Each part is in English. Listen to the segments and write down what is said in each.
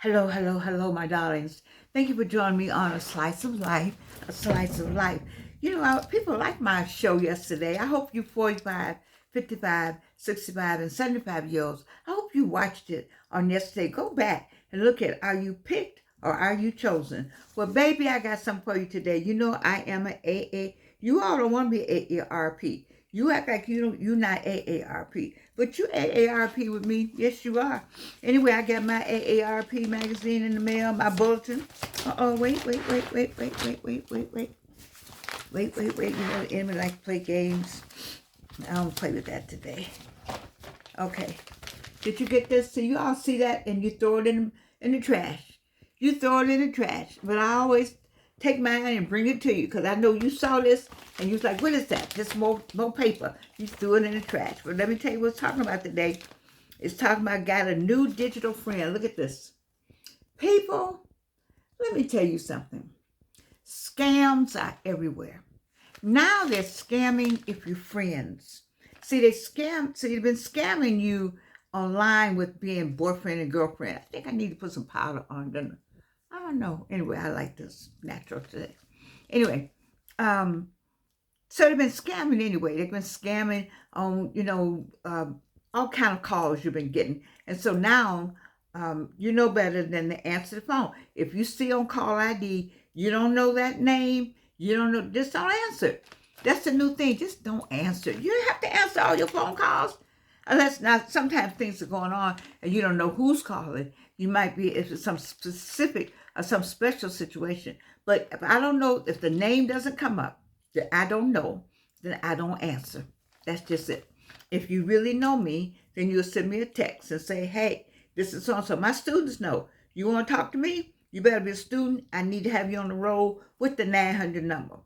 Hello, hello, hello, my darlings. Thank you for joining me on A Slice of Life, A Slice of Life. People liked my show yesterday. I hope you 45, 55, 65, and 75-year-olds, I hope you watched it on yesterday. Go back and look at, are you picked or are you chosen? Well, baby, I got something for you today. You know I am an AA. You all don't want to be AARP. You act like you're not AARP, but you AARP with me. Yes, you are. Anyway, I got my AARP magazine in the mail, my bulletin. Wait. You know the enemy like to play games. I don't play with that today. Okay. Did you get this? So you all see that and you throw it in the trash. You throw it in the trash. But I always take mine and bring it to you because I know you saw this and you was like, what is that? Just more paper. You threw it in the trash. But let me tell you what it's talking about today. It's talking about got a new digital friend. Look at this. People, let me tell you something. Scams are everywhere. Now they're scamming if you're friends. See, they've been scamming you online with being boyfriend and girlfriend. I think I need to put some powder on them. I don't know. Anyway, I like this natural today. Anyway, so they've been scamming anyway. They've been scamming on, all kind of calls you've been getting. And so now, you know better than to answer the phone. If you see on call ID, you don't know that name, you don't know, just don't answer. That's the new thing. Just don't answer. You don't have to answer all your phone calls. Unless now sometimes things are going on and you don't know who's calling. You might be, if it's some specific or some special situation. But if I don't know, if the name doesn't come up, that I don't know, then I don't answer. That's just it. If you really know me, then you'll send me a text and say, hey, this is so-and-so. My students know. You want to talk to me? You better be a student. I need to have you on the roll with the 900 number.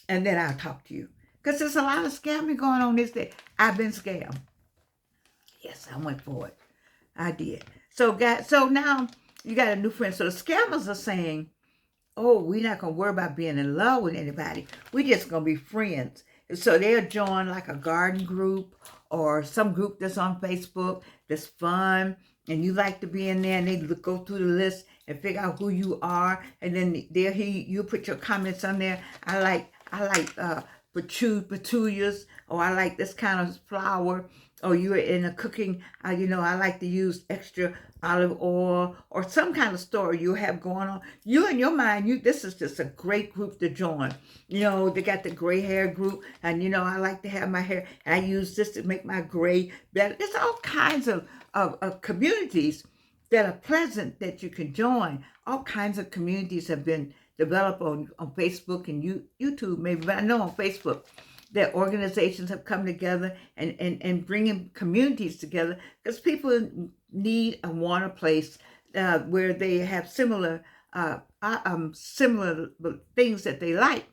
And then I'll talk to you. Because there's a lot of scamming going on this day. I've been scammed. Yes, I went for it. I did. So now you got a new friend. So the scammers are saying, oh, we're not going to worry about being in love with anybody. We're just going to be friends. And so they'll join like a garden group or some group that's on Facebook that's fun. And you like to be in there and they go through the list and figure out who you are. And then you put your comments on there. I like petunias, or I like this kind of flower, or you're in a cooking, I like to use extra olive oil, or some kind of story you have going on. You in your mind, this is just a great group to join. They got the gray hair group, and I like to have my hair, and I use this to make my gray better. There's all kinds of communities that are pleasant that you can join. All kinds of communities have been developed on Facebook and YouTube, maybe, but I know on Facebook that organizations have come together and bringing communities together because people need and want a place where they have similar things that they like.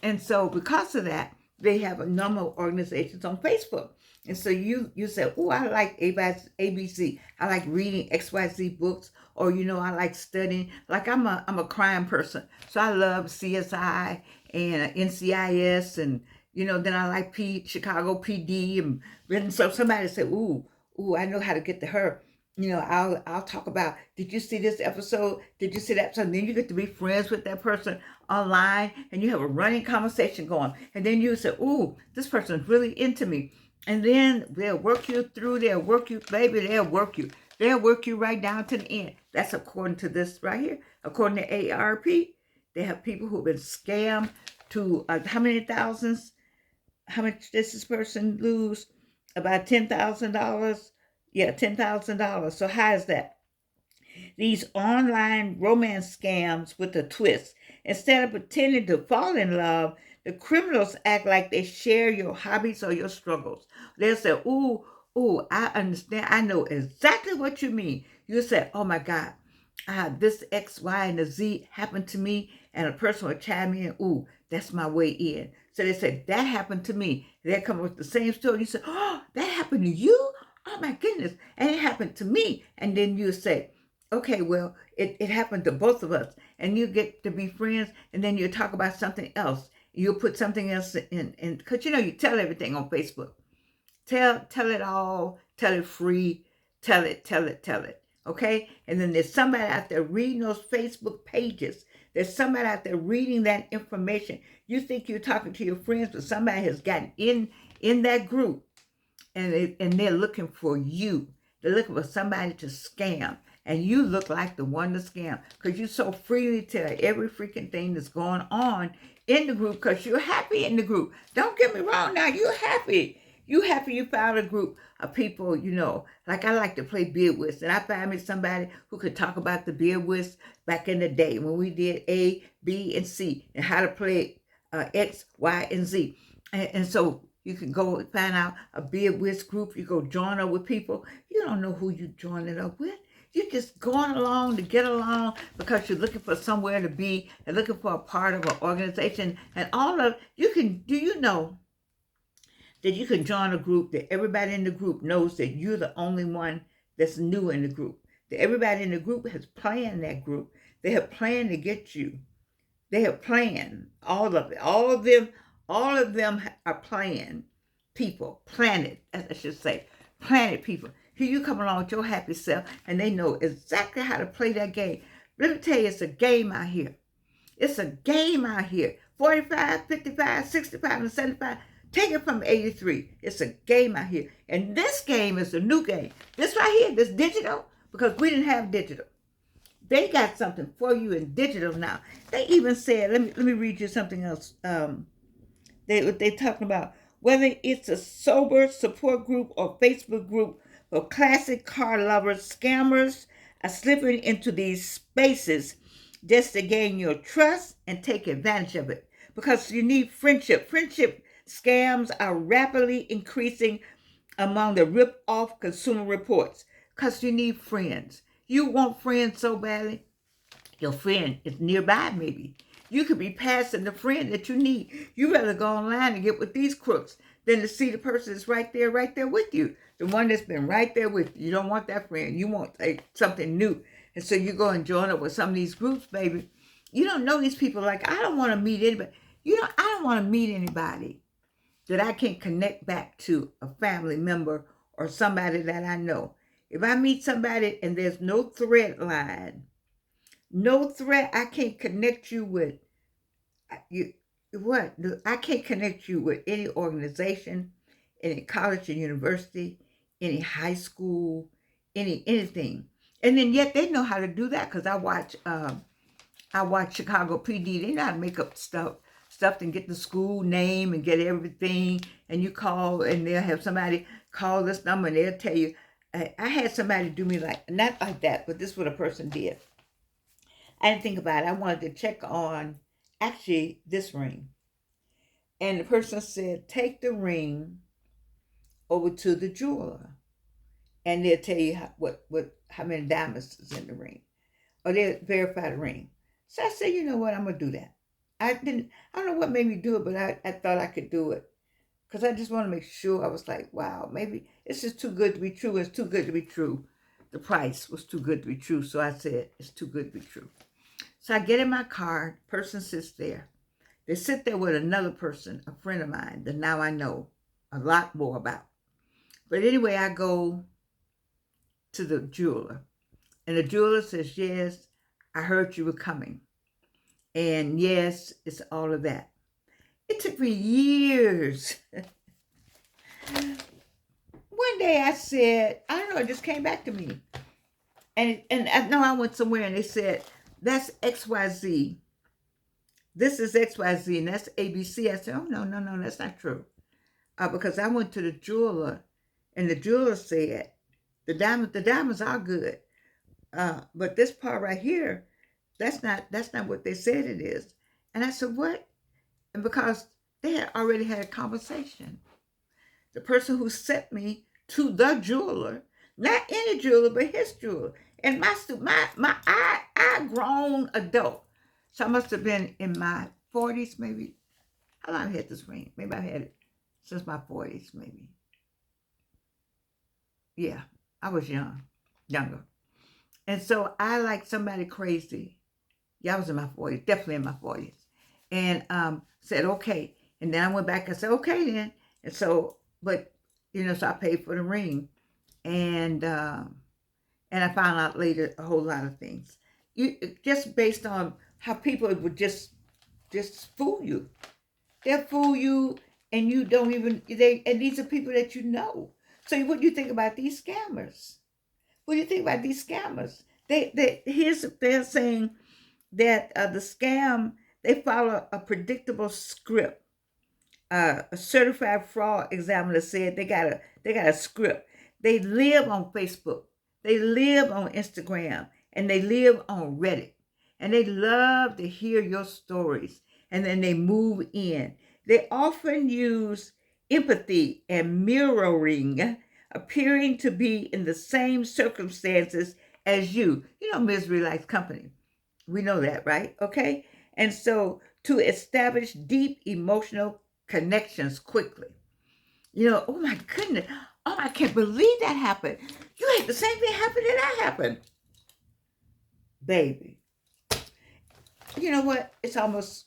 And so because of that, they have a number of organizations on Facebook. And so you say, oh, I like ABC. I like reading XYZ books, or I like studying. Like I'm a crime person, so I love CSI and NCIS, and then I like Chicago PD, and then so somebody said, ooh, I know how to get to her. I'll talk about, did you see this episode? Did you see that episode? And then you get to be friends with that person online, and you have a running conversation going. And then you say, ooh, this person's really into me. And then they'll work you through, they'll work you right down to the end. That's according to this right here. According to AARP, they have people who've been scammed to how many thousands? How much does this person lose? About $10,000. Yeah, $10,000. So how is that? These online romance scams with a twist. Instead of pretending to fall in love, the criminals act like they share your hobbies or your struggles. They'll say, ooh, I understand. I know exactly what you mean. You'll say, oh my God, this X, Y, and the Z happened to me. And a person will chime in, ooh, that's my way in. So they say, that happened to me. They come up with the same story. You say, oh, that happened to you? Oh my goodness. And it happened to me. And then you say, okay, well, it happened to both of us. And you get to be friends. And then you talk about something else. You'll put something else in, because you tell everything on Facebook. Tell it all, tell it free, tell it. Okay? And then there's somebody out there reading those Facebook pages. There's somebody out there reading that information. You think you're talking to your friends, but somebody has gotten in that group, and they're looking for you. They're looking for somebody to scam. And you look like the one to scam because you so freely tell every freaking thing that's going on in the group because you're happy in the group. Don't get me wrong now, you're happy. You happy you found a group of people, like I like to play beer whist. And I found me somebody who could talk about the beer whist back in the day when we did A, B, and C and how to play X, Y, and Z. And so you can go find out a beer whist group. You go join up with people. You don't know who you joining up with. You're just going along to get along because you're looking for somewhere to be and looking for a part of an organization. And do you know that you can join a group that everybody in the group knows that you're the only one that's new in the group. That everybody in the group has planned that group. They have planned to get you. They have planned all of it. All of them are planned people, planet, as I should say, planet people. Here you come along with your happy self, and they know exactly how to play that game. Let me tell you, it's a game out here. It's a game out here. 45, 55, 65, and 75. Take it from 83. It's a game out here. And this game is a new game. This right here, this digital, because we didn't have digital. They got something for you in digital now. They even said, let me read you something else. They talking about whether it's a sober support group or Facebook group for classic car lovers, scammers are slipping into these spaces just to gain your trust and take advantage of it. Because you need friendship. Friendship scams are rapidly increasing among the rip-off consumer reports because you need friends. You want friends so badly. Your friend is nearby, maybe. You could be passing the friend that you need. You rather go online and get with these crooks than to see the person that's right there with you. The one that's been right there with you. You don't want that friend. You want something new. And so you go and join up with some of these groups, baby. You don't know these people. Like, I don't want to meet anybody. I don't want to meet anybody that I can connect back to a family member or somebody that I know. If I meet somebody and there's no thread line, no thread, I can't connect you with I can't connect you with any organization, any college or university, any high school, anything. And then yet they know how to do that because I watch Chicago PD. They know how to make up stuff and get the school name and get everything. And you call and they'll have somebody call this number and they'll tell you. I had somebody do me not like that, but this is what a person did. I didn't think about it. I wanted to check on actually this ring. And the person said, take the ring over to the jeweler. And they'll tell you how many diamonds is in the ring. Or they'll verify the ring. So I said, you know what, I'm going to do that. I don't know what made me do it, but I thought I could do it. Because I just want to make sure. I was like, wow, maybe it's just too good to be true. It's too good to be true. The price was too good to be true. So I said, it's too good to be true. So I get in my car. The person sits there. They sit there with another person, a friend of mine, that now I know a lot more about. But anyway, I go to the jeweler. And the jeweler says, yes, I heard you were coming. And yes, it's all of that. It took me years. One day I said, I don't know, it just came back to me. And I know I went somewhere and they said, that's XYZ. This is XYZ and that's ABC. I said, oh, no, that's not true. Because I went to the jeweler and the jeweler said, the diamonds are good. But this part right here, that's not what they said it is. And I said, what? And because they had already had a conversation. The person who sent me to the jeweler, not any jeweler, but his jeweler. And I grown adult. So I must have been in my 40s, maybe. How long I had this ring? Maybe I've had it since my 40s, maybe. Yeah, I was younger. And so I like somebody crazy. Yeah, I was in my 40s, definitely in my 40s. And said, okay. And then I went back and said, okay then. And so, but, so I paid for the ring. And And I found out later a whole lot of things. You just based on how people would just fool you. They'll fool you, and you don't even they. And these are people that you know. So what do you think about these scammers? What do you think about these scammers? They're saying that the scam, they follow a predictable script. A certified fraud examiner said they got a script. They live on Facebook, they live on Instagram, and they live on Reddit, and they love to hear your stories, and then they move in. They often use empathy and mirroring, appearing to be in the same circumstances as you. You know, misery likes company. We know that, right? Okay. And so to establish deep emotional connections quickly. Oh my goodness. Oh, I can't believe that happened. You had the same thing happen that I happened. Baby. You know what? It's almost,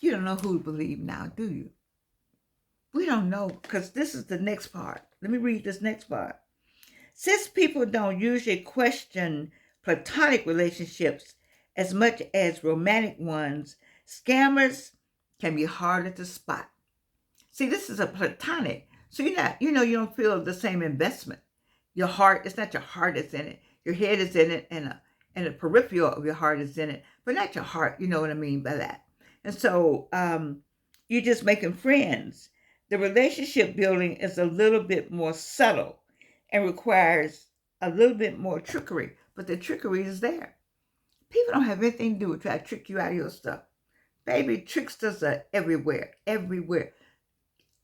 you don't know who to believe now, do you? We don't know, because this is the next part. Let me read this next part. Since people don't usually question platonic relationships as much as romantic ones, scammers can be harder to spot. See, this is a platonic. So you don't feel the same investment. Your heart, it's not your heart that's in it. Your head is in it, and the peripheral of your heart is in it, but not your heart. You know what I mean by that. And so you're just making friends. The relationship building is a little bit more subtle and requires a little bit more trickery, but the trickery is there. People don't have anything to do with try to trick you out of your stuff. Baby, tricksters are everywhere, everywhere.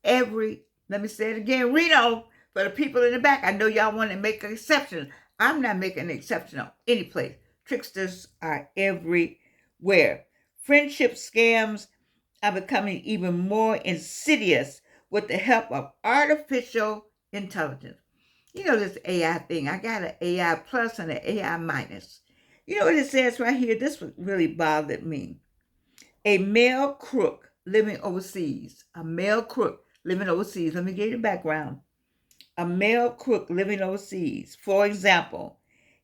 Let me say it again, Reno, for the people in the back. I know y'all want to make an exception. I'm not making an exception on any place. Tricksters are everywhere. Friendship scams are becoming even more insidious with the help of artificial intelligence. You know this AI thing. I got an AI plus and an AI minus. You know what it says right here? This really bothered me. A male crook living overseas. A male crook living overseas. Let me give you the background. A male crook living overseas, for example,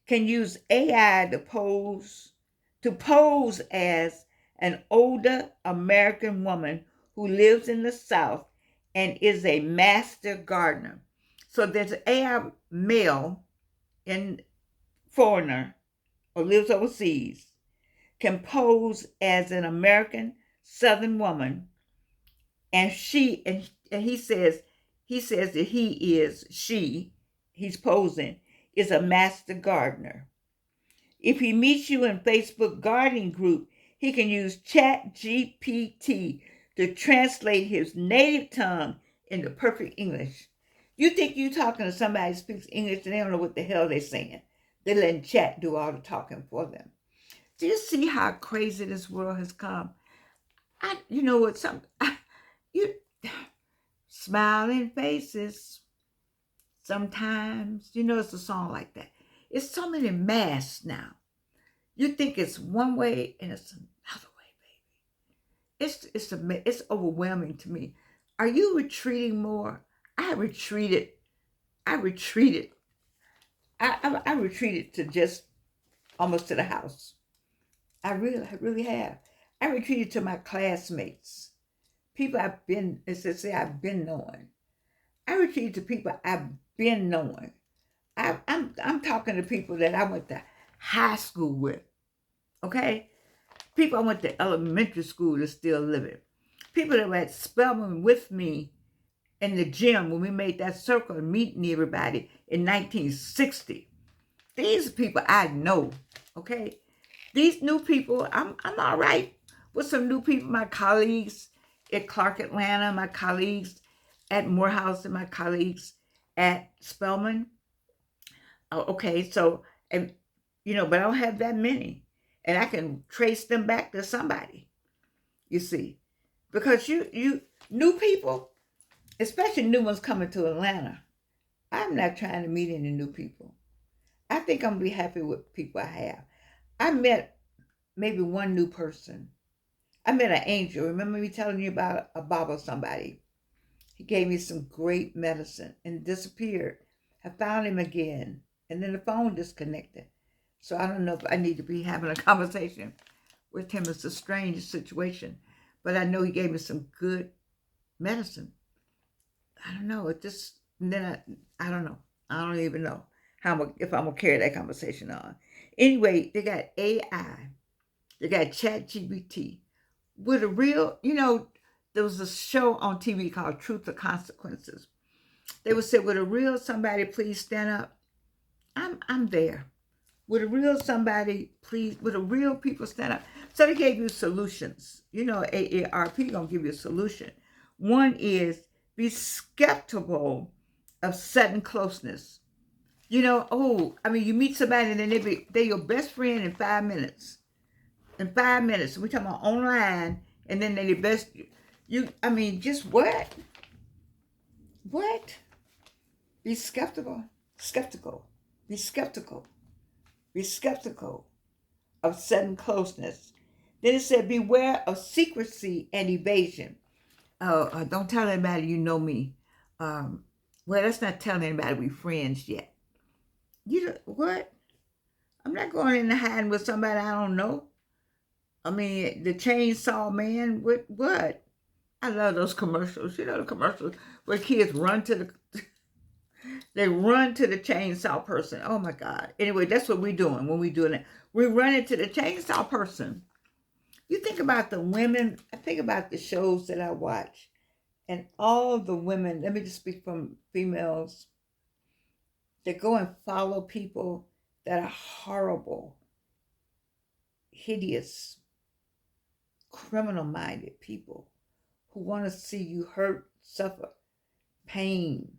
can use AI to pose as an older American woman who lives in the South and is a master gardener. So there's an AI male in foreigner or lives overseas can pose as an American Southern woman, and he says that he's posing, is a master gardener. If he meets you in Facebook gardening group, he can use Chat GPT to translate his native tongue into perfect English. You think you're talking to somebody who speaks English and they don't know what the hell they're saying. They're letting chat do all the talking for them. Do you see how crazy this world has come? You know what? Smiling faces. Sometimes, it's a song like that. It's so many masks now. You think it's one way and it's another way, baby. It's overwhelming to me. Are you retreating more? I retreated. I retreated to just almost to the house. I really have. I retreated to my classmates, people I've been, as I say, I've been knowing. I retreated to people I've been knowing. I'm talking to people that I went to high school with. Okay, people I went to elementary school that's still living. People that were at Spelman with me in the gym when we made that circle and meeting everybody in 1960. These are people I know. Okay, these new people, I'm all right with some new people. My colleagues at Clark Atlanta, my colleagues at Morehouse, and my colleagues at Spelman. Okay, so but I don't have that many, and I can trace them back to somebody. You see, because you new people, especially new ones coming to Atlanta. I'm not trying to meet any new people. I think I'm gonna be happy with people I have. I met maybe one new person. I met an angel. Remember me telling you about a Baba somebody? He gave me some great medicine and disappeared. I found him again. and then the phone disconnected. So I don't know if I need to be having a conversation with him. It's a strange situation, but I know he gave me some good medicine. I don't know. It just, and then I don't know. I don't even know if I'm gonna carry that conversation on. Anyway, they got AI. They got Chat GBT. With a real, there was a show on TV called Truth or Consequences. They would say, "Would a real somebody please stand up?" I'm there. Would a real somebody please? Would a real people stand up? So they gave you solutions. AARP gonna give you a solution. One is be skeptical of sudden closeness. You meet somebody and then they're your best friend in 5 minutes. In 5 minutes, we talking about online, and then they're the best. Just what? What? Be skeptical. Skeptical. Be skeptical. Be skeptical of sudden closeness. Then it said, beware of secrecy and evasion. Don't tell anybody you know me. Well, let's not tell anybody we're friends yet. What? I'm not going in and hiding with somebody I don't know. The Chainsaw Man, what? I love those commercials. The commercials where kids run to the chainsaw person. Oh my God. Anyway, that's what we're doing when we're doing it. We're running to the chainsaw person. You think about the women, I think about the shows that I watch, and all the women, let me just speak from females, that go and follow people that are horrible, hideous, criminal-minded people who want to see you hurt, suffer, pain.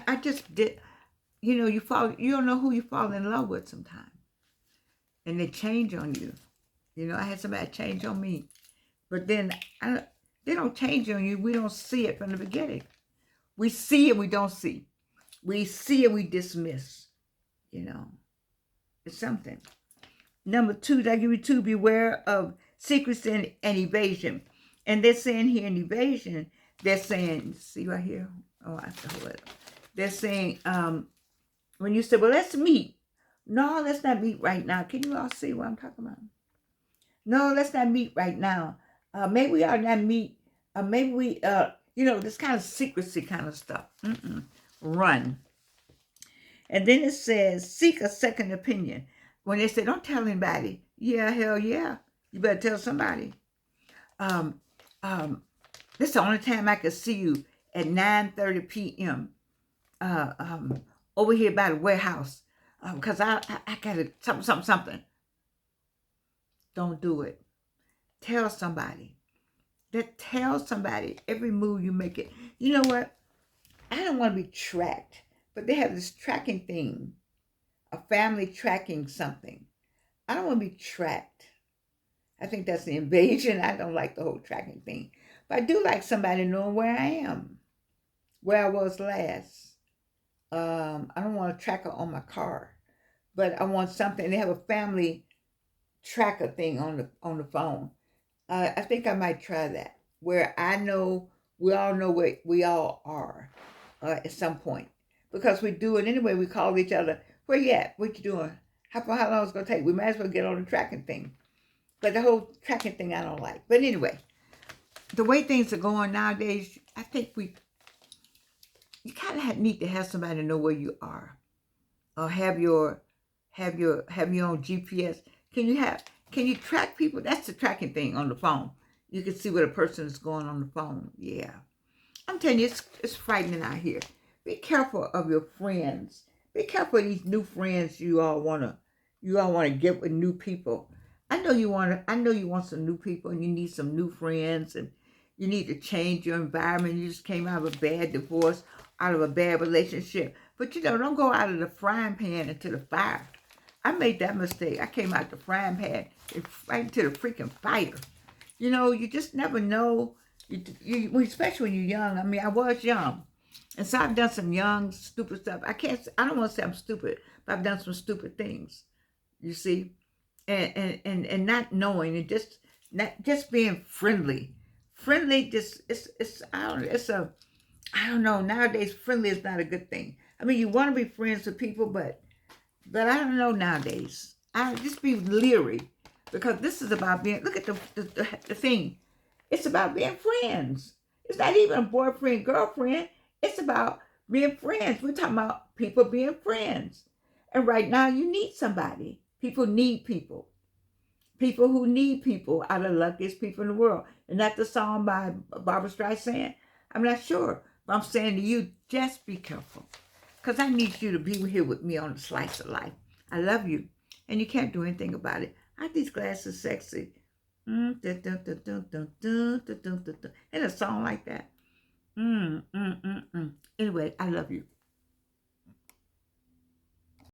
I just did, you don't know who you fall in love with sometimes. And they change on you. I had somebody change on me. But then they don't change on you. We don't see it from the beginning. We see it, we don't see. We see it, we dismiss. It's something. Number 2, I give you 2, beware of secrecy and evasion. And they're saying here in evasion, they're saying, see right here? Oh, I have to hold it up. They're saying, when you say, well, let's meet. No, let's not meet right now. Can you all see what I'm talking about? No, let's not meet right now. Maybe we ought not meet. Maybe we, this kind of secrecy kind of stuff. Run. And then it says, seek a second opinion. When they say, don't tell anybody. Yeah, hell yeah. You better tell somebody. This is the only time I could see you at 9:30 p.m. Over here by the warehouse. Because I got to something. Don't do it. Tell somebody. Tell somebody every move you make it. You know what? I don't want to be tracked. But they have this tracking thing. A family tracking something. I don't want to be tracked. I think that's the invasion. I don't like the whole tracking thing. But I do like somebody knowing where I am. Where I was last. I don't want a tracker on my car. But I want something. They have a family tracker thing on the phone. I think I might try that. Where we all know where we all are at some point. Because we do it anyway. We call each other, where you at? What you doing? How long it's going to take? We might as well get on the tracking thing. But the whole tracking thing I don't like. But anyway, the way things are going nowadays, I think you kind of need to have somebody to know where you are. Or have your own GPS. Can you track people? That's the tracking thing on the phone. You can see what a person is going on the phone. Yeah. I'm telling you, it's frightening out here. Be careful of your friends. Be careful of these new friends you all wanna get with new people. I know you want some new people and you need some new friends and you need to change your environment. You just came out of a bad divorce, out of a bad relationship. But don't go out of the frying pan into the fire. I made that mistake. I came out the frying pan right into the freaking fire. You just never know. Especially when you're young. I was young. And so I've done some young, stupid stuff. I don't want to say I'm stupid, but I've done some stupid things, you see? And not knowing and just being friendly. Friendly, I don't know, nowadays friendly is not a good thing. I mean, you want to be friends with people, but I don't know nowadays. I just be leery because this is about being. Look at the thing. It's about being friends. It's not even a boyfriend girlfriend. It's about being friends. We're talking about people being friends. And right now, you need somebody. People need people. People who need people are the luckiest people in the world. And that's the song by Barbara Streisand. I'm not sure. But I'm saying to you, just be careful. Because I need you to be here with me on the slice of life. I love you. And you can't do anything about it. Aren't these glasses sexy? And a song like that. Anyway, I love you.